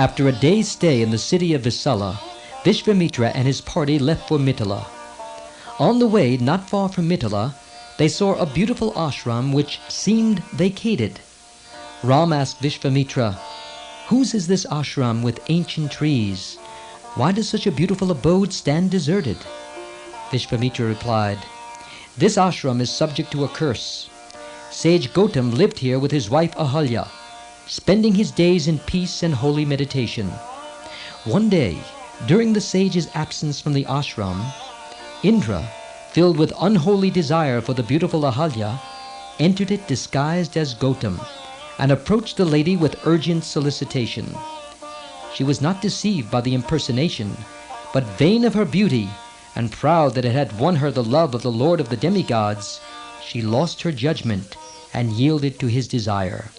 After a day's stay in the city of Visala, Vishvamitra and his party left for Mithila. On the way, not far from Mithila, they saw a beautiful ashram which seemed vacated. Ram asked Vishvamitra, "Whose is this ashram with ancient trees? Why does such a beautiful abode stand deserted?" Vishvamitra replied, "This ashram is subject to a curse. Sage Gautam lived here with his wife Ahalya, spending his days in peace and holy meditation. One day, during the sage's absence from the ashram, Indra, filled with unholy desire for the beautiful Ahalya, entered it disguised as Gautam and approached the lady with urgent solicitation. She was not deceived by the impersonation, but vain of her beauty and proud that it had won her the love of the Lord of the demigods, she lost her judgment and yielded to his desire.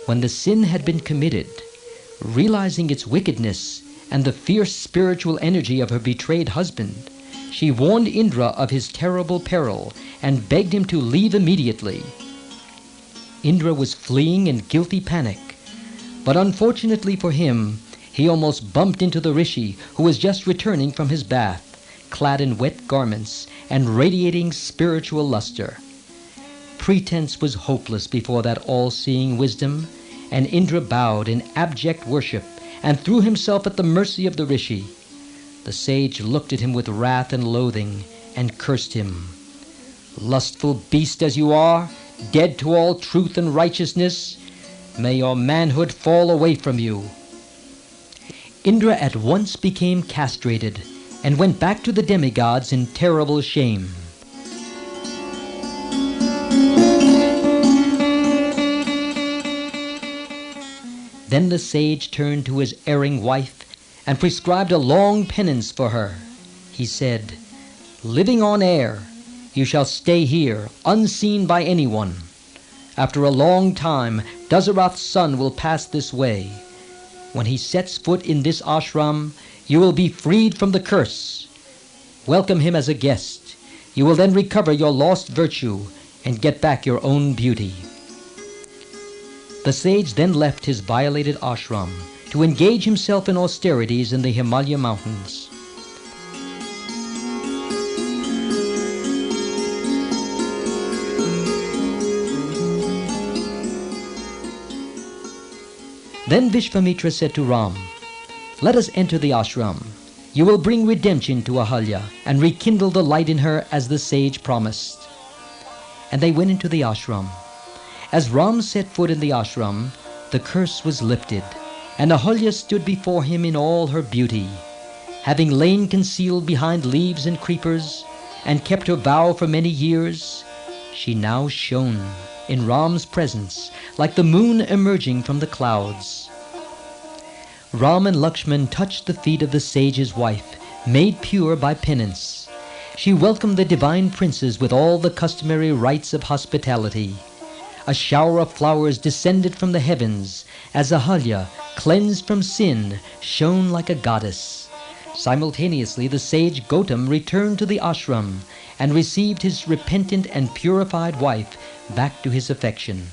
When the sin had been committed, realizing its wickedness and the fierce spiritual energy of her betrayed husband, she warned Indra of his terrible peril and begged him to leave immediately. Indra was fleeing in guilty panic, but unfortunately for him, he almost bumped into the rishi who was just returning from his bath, clad in wet garments and radiating spiritual luster. Pretense was hopeless before that all-seeing wisdom, and Indra bowed in abject worship and threw himself at the mercy of the rishi. The sage looked at him with wrath and loathing and cursed him. "Lustful beast as you are, dead to all truth and righteousness, may your manhood fall away from you." Indra at once became castrated and went back to the demigods in terrible shame. Then the sage turned to his erring wife and prescribed a long penance for her. He said, "Living on air, you shall stay here, unseen by anyone. After a long time, Dasarath's son will pass this way. When he sets foot in this ashram, you will be freed from the curse. Welcome him as a guest. You will then recover your lost virtue and get back your own beauty." The sage then left his violated ashram to engage himself in austerities in the Himalaya mountains. Then Vishvamitra said to Ram, "Let us enter the ashram. You will bring redemption to Ahalya and rekindle the light in her as the sage promised." And they went into the ashram. As Ram set foot in the ashram, the curse was lifted, and Ahalya stood before him in all her beauty. Having lain concealed behind leaves and creepers, and kept her vow for many years, she now shone in Ram's presence like the moon emerging from the clouds. Ram and Lakshman touched the feet of the sage's wife, made pure by penance. She welcomed the divine princes with all the customary rites of hospitality. A shower of flowers descended from the heavens as Ahalya, cleansed from sin, shone like a goddess. Simultaneously, the sage Gautam returned to the ashram and received his repentant and purified wife back to his affection.